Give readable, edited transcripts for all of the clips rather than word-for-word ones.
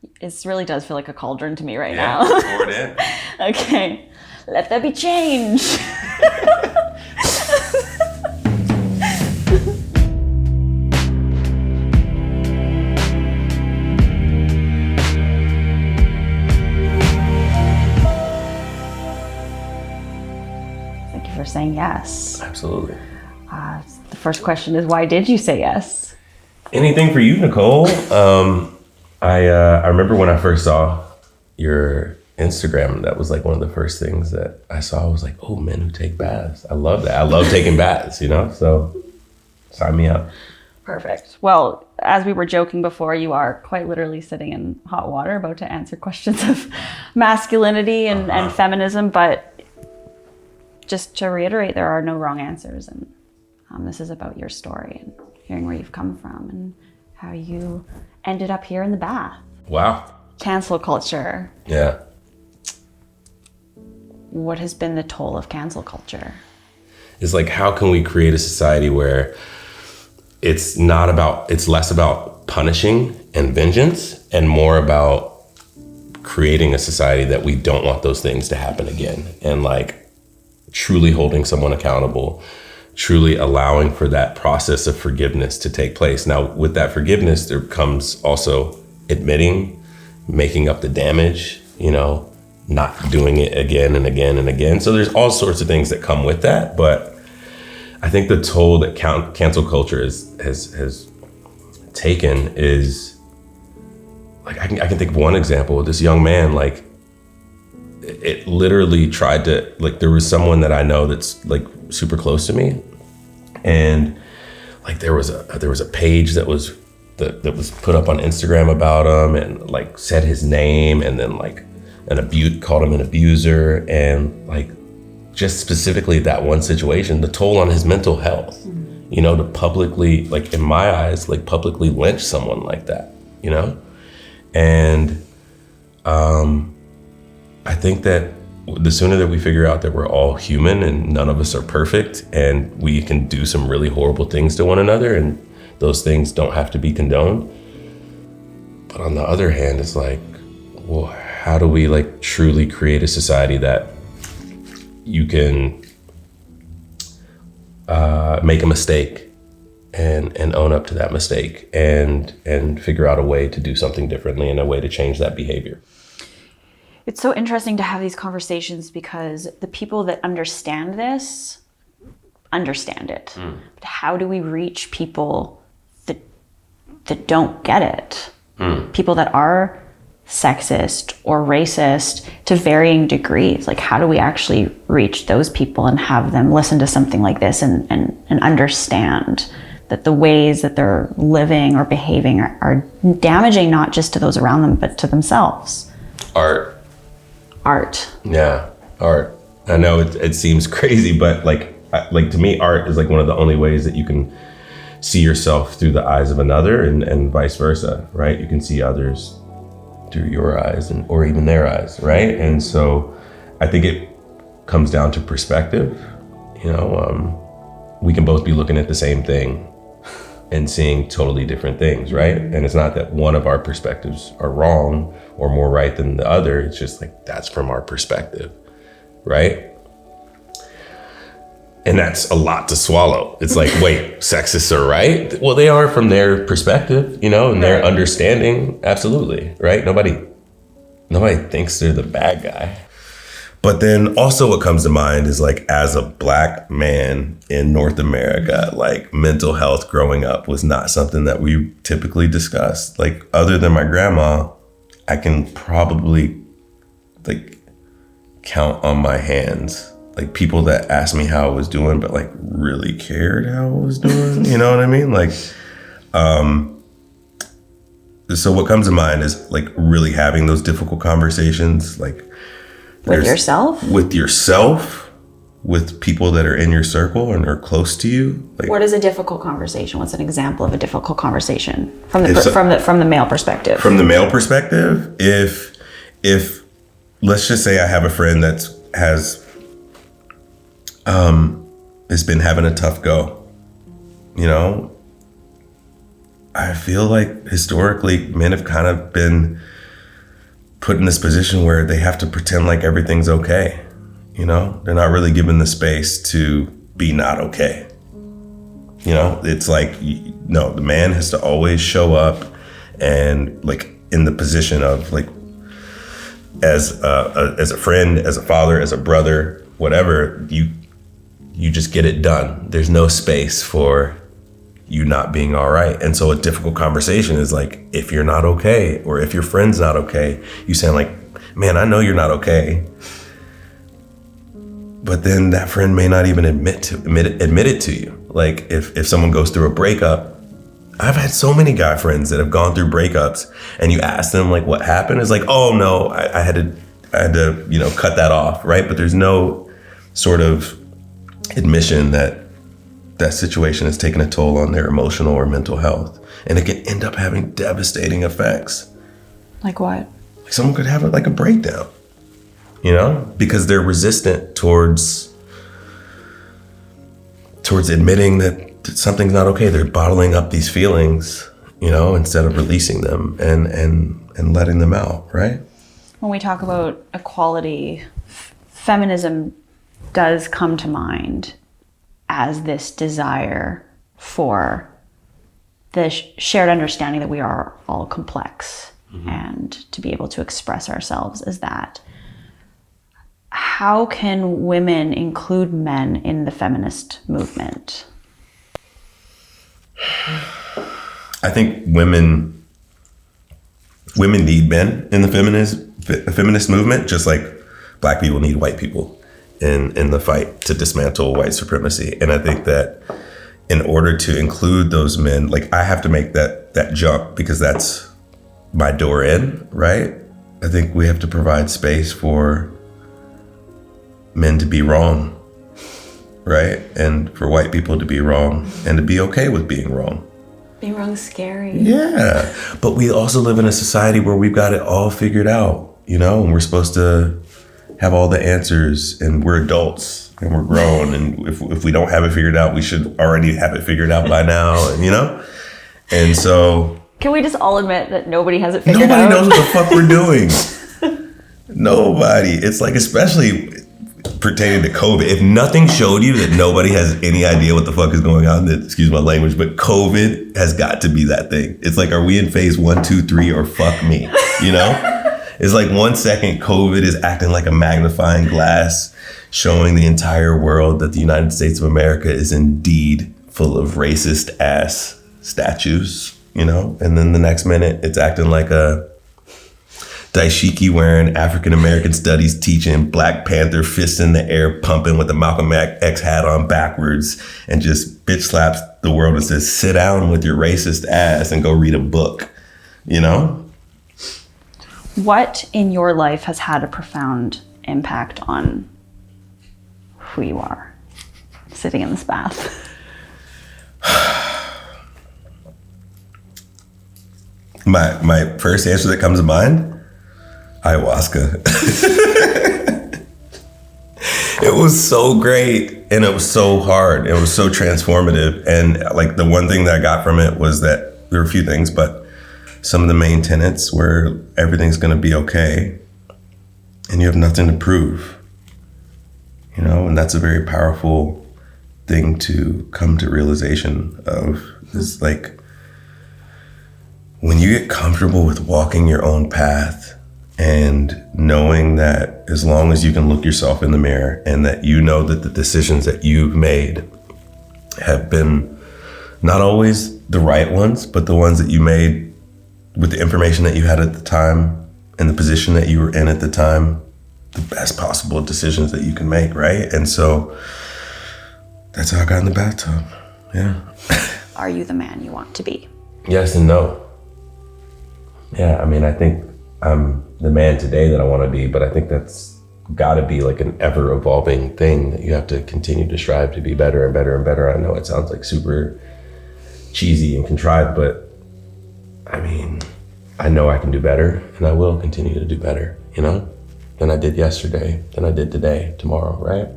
It really does feel like a cauldron to me right Yeah, now. pour it in. Okay, let there be change. Thank you for saying yes. Absolutely. The first question is, why did you say yes? Anything for you, Nicole? I remember when I first saw your Instagram, that was like one of the first things that I saw. I was like, oh, men who take baths. I love that. I love taking baths, so sign me up. Perfect. Well, as we were joking before, you are quite literally sitting in hot water about to answer questions of masculinity and feminism. But just to reiterate, there are no wrong answers. And this is about your story and hearing where you've come from and how you ended up here in the bath. Wow. Cancel culture. Yeah. What has been the toll of cancel culture? It's like, how can we create a society where it's less about punishing and vengeance and more about creating a society that we don't want those things to happen again, and like truly holding someone accountable, truly allowing for that process of forgiveness to take place. Now, with that forgiveness, there comes also admitting, making up the damage, not doing it again and again and again. So there's all sorts of things that come with that. But I think the toll that cancel culture has taken is, like, I can think of one example. This young man, like, it literally tried to, like, there was someone that I know that's like super close to me, and like there was a page that was put up on Instagram about him, and like said his name, and then like called him an abuser, and like just specifically that one situation, the toll on his mental health, to publicly, like in my eyes, like publicly lynch someone like that, and I think that the sooner that we figure out that we're all human and none of us are perfect, and we can do some really horrible things to one another, and those things don't have to be condoned. But on the other hand, it's like, well, how do we like truly create a society that you can make a mistake and own up to that mistake and figure out a way to do something differently and a way to change that behavior? It's so interesting to have these conversations because the people that understand this understand it. But how do we reach people that don't get it? People that are sexist or racist to varying degrees. Like, how do we actually reach those people and have them listen to something like this and understand that the ways that they're living or behaving are damaging not just to those around them, but to themselves? Art. Yeah, art. I know it seems crazy, but like to me, art is like one of the only ways that you can see yourself through the eyes of another, and vice versa, right? You can see others through your eyes or even their eyes, right? And so I think it comes down to perspective. We can both be looking at the same thing and seeing totally different things, right? And it's not that one of our perspectives are wrong or more right than the other. It's just like, that's from our perspective, right? And that's a lot to swallow. It's like, wait, sexists are right? Well, they are from their perspective, and their understanding. Absolutely, right? Nobody thinks they're the bad guy. But then also what comes to mind is, like, as a Black man in North America, like, mental health growing up was not something that we typically discussed. Like, other than my grandma, I can probably like count on my hands, like, people that asked me how I was doing, but like really cared how I was doing. You know what I mean? Like, so what comes to mind is like really having those difficult conversations, like with yourself, with people that are in your circle and are close to you. Like, what is a difficult conversation? What's an example of a difficult conversation from the male perspective? From the male perspective, if let's just say I have a friend has been having a tough go, I feel like historically men have kind of been put in this position where they have to pretend like everything's okay. You know, they're not really given the space to be not okay. You know, it's like, no, the man has to always show up and like in the position of like, as a friend, as a father, as a brother, whatever, you just get it done. There's no space for you not being all right. And so a difficult conversation is like, if you're not okay, or if your friend's not okay, you saying like, man, I know you're not okay. But then that friend may not even admit it to you. Like if someone goes through a breakup, I've had so many guy friends that have gone through breakups, and you ask them like what happened, it's like, oh no, I had to, you know, cut that off, right? But there's no sort of admission that that situation has taken a toll on their emotional or mental health, and it can end up having devastating effects. Like what? Like someone could have like a breakdown, you know, because they're resistant towards admitting that something's not okay. They're bottling up these feelings, you know, instead of releasing them and letting them out, right? When we talk about equality, feminism does come to mind as this desire for the shared understanding that we are all complex, and to be able to express ourselves as that. How can women include men in the feminist movement? I think women need men in the feminist movement, just like Black people need white people in the fight to dismantle white supremacy. And I think that in order to include those men, like I have to make that jump because that's my door in, right? I think we have to provide space for men to be wrong, right? And for white people to be wrong and to be okay with being wrong. Being wrong is scary. Yeah. But we also live in a society where we've got it all figured out, you know, and we're supposed to have all the answers, and we're adults and we're grown. And if we don't have it figured out, we should already have it figured out by now, and, you know? And so... Can we just all admit that nobody has it figured out? Nobody knows what the fuck we're doing. Nobody. It's like, especially pertaining to COVID, if nothing showed you that nobody has any idea what the fuck is going on, that, excuse my language, but COVID has got to be that thing. It's like, are we in phase 1, 2, 3, or fuck me? You know? It's like 1 second COVID is acting like a magnifying glass, showing the entire world that the United States of America is indeed full of racist ass statues, you know? And then the next minute it's acting like a dashiki wearing, African American studies teaching, Black Panther fist in the air pumping with the Malcolm X hat on backwards, and just bitch slaps the world and says, sit down with your racist ass and go read a book, you know? What in your life has had a profound impact on who you are sitting in this bath? My first answer that comes to mind, ayahuasca. It was so great, and it was so hard. It was so transformative. And like the one thing that I got from it was that there were a few things, but some of the main tenets were everything's going to be okay and you have nothing to prove, you know, and that's a very powerful thing to come to realization of. Is like when you get comfortable with walking your own path and knowing that as long as you can look yourself in the mirror and that you know that the decisions that you've made have been not always the right ones, but the ones that you made with the information that you had at the time and the position that you were in at the time, the best possible decisions that you can make, right? And so that's how I got in the bathtub. Yeah. Are you the man you want to be? Yes and no. Yeah, I mean, I think I'm the man today that I want to be, but I think that's got to be like an ever evolving thing that you have to continue to strive to be better and better and better. I know it sounds like super cheesy and contrived, but I mean, I know I can do better, and I will continue to do better, you know, than I did yesterday, than I did today, tomorrow, right?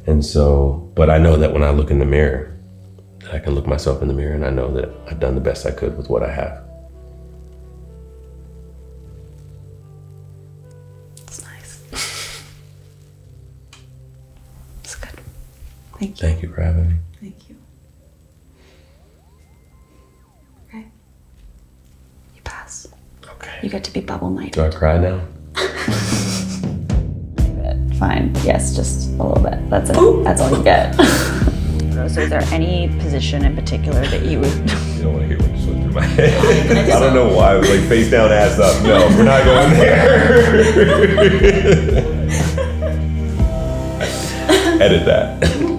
And so, but I know that when I look in the mirror, I can look myself in the mirror and I know that I've done the best I could with what I have. Thank you. Thank you for having me. Thank you. Okay. You pass. Okay. You get to be bubble knight. Do I cry now? Fine. Yes, just a little bit. That's it. That's all you get. So is there any position in particular that you would... You don't want to hear what just went through my head. I don't know why. I was like face down, ass up. No, we're not going there. Edit that.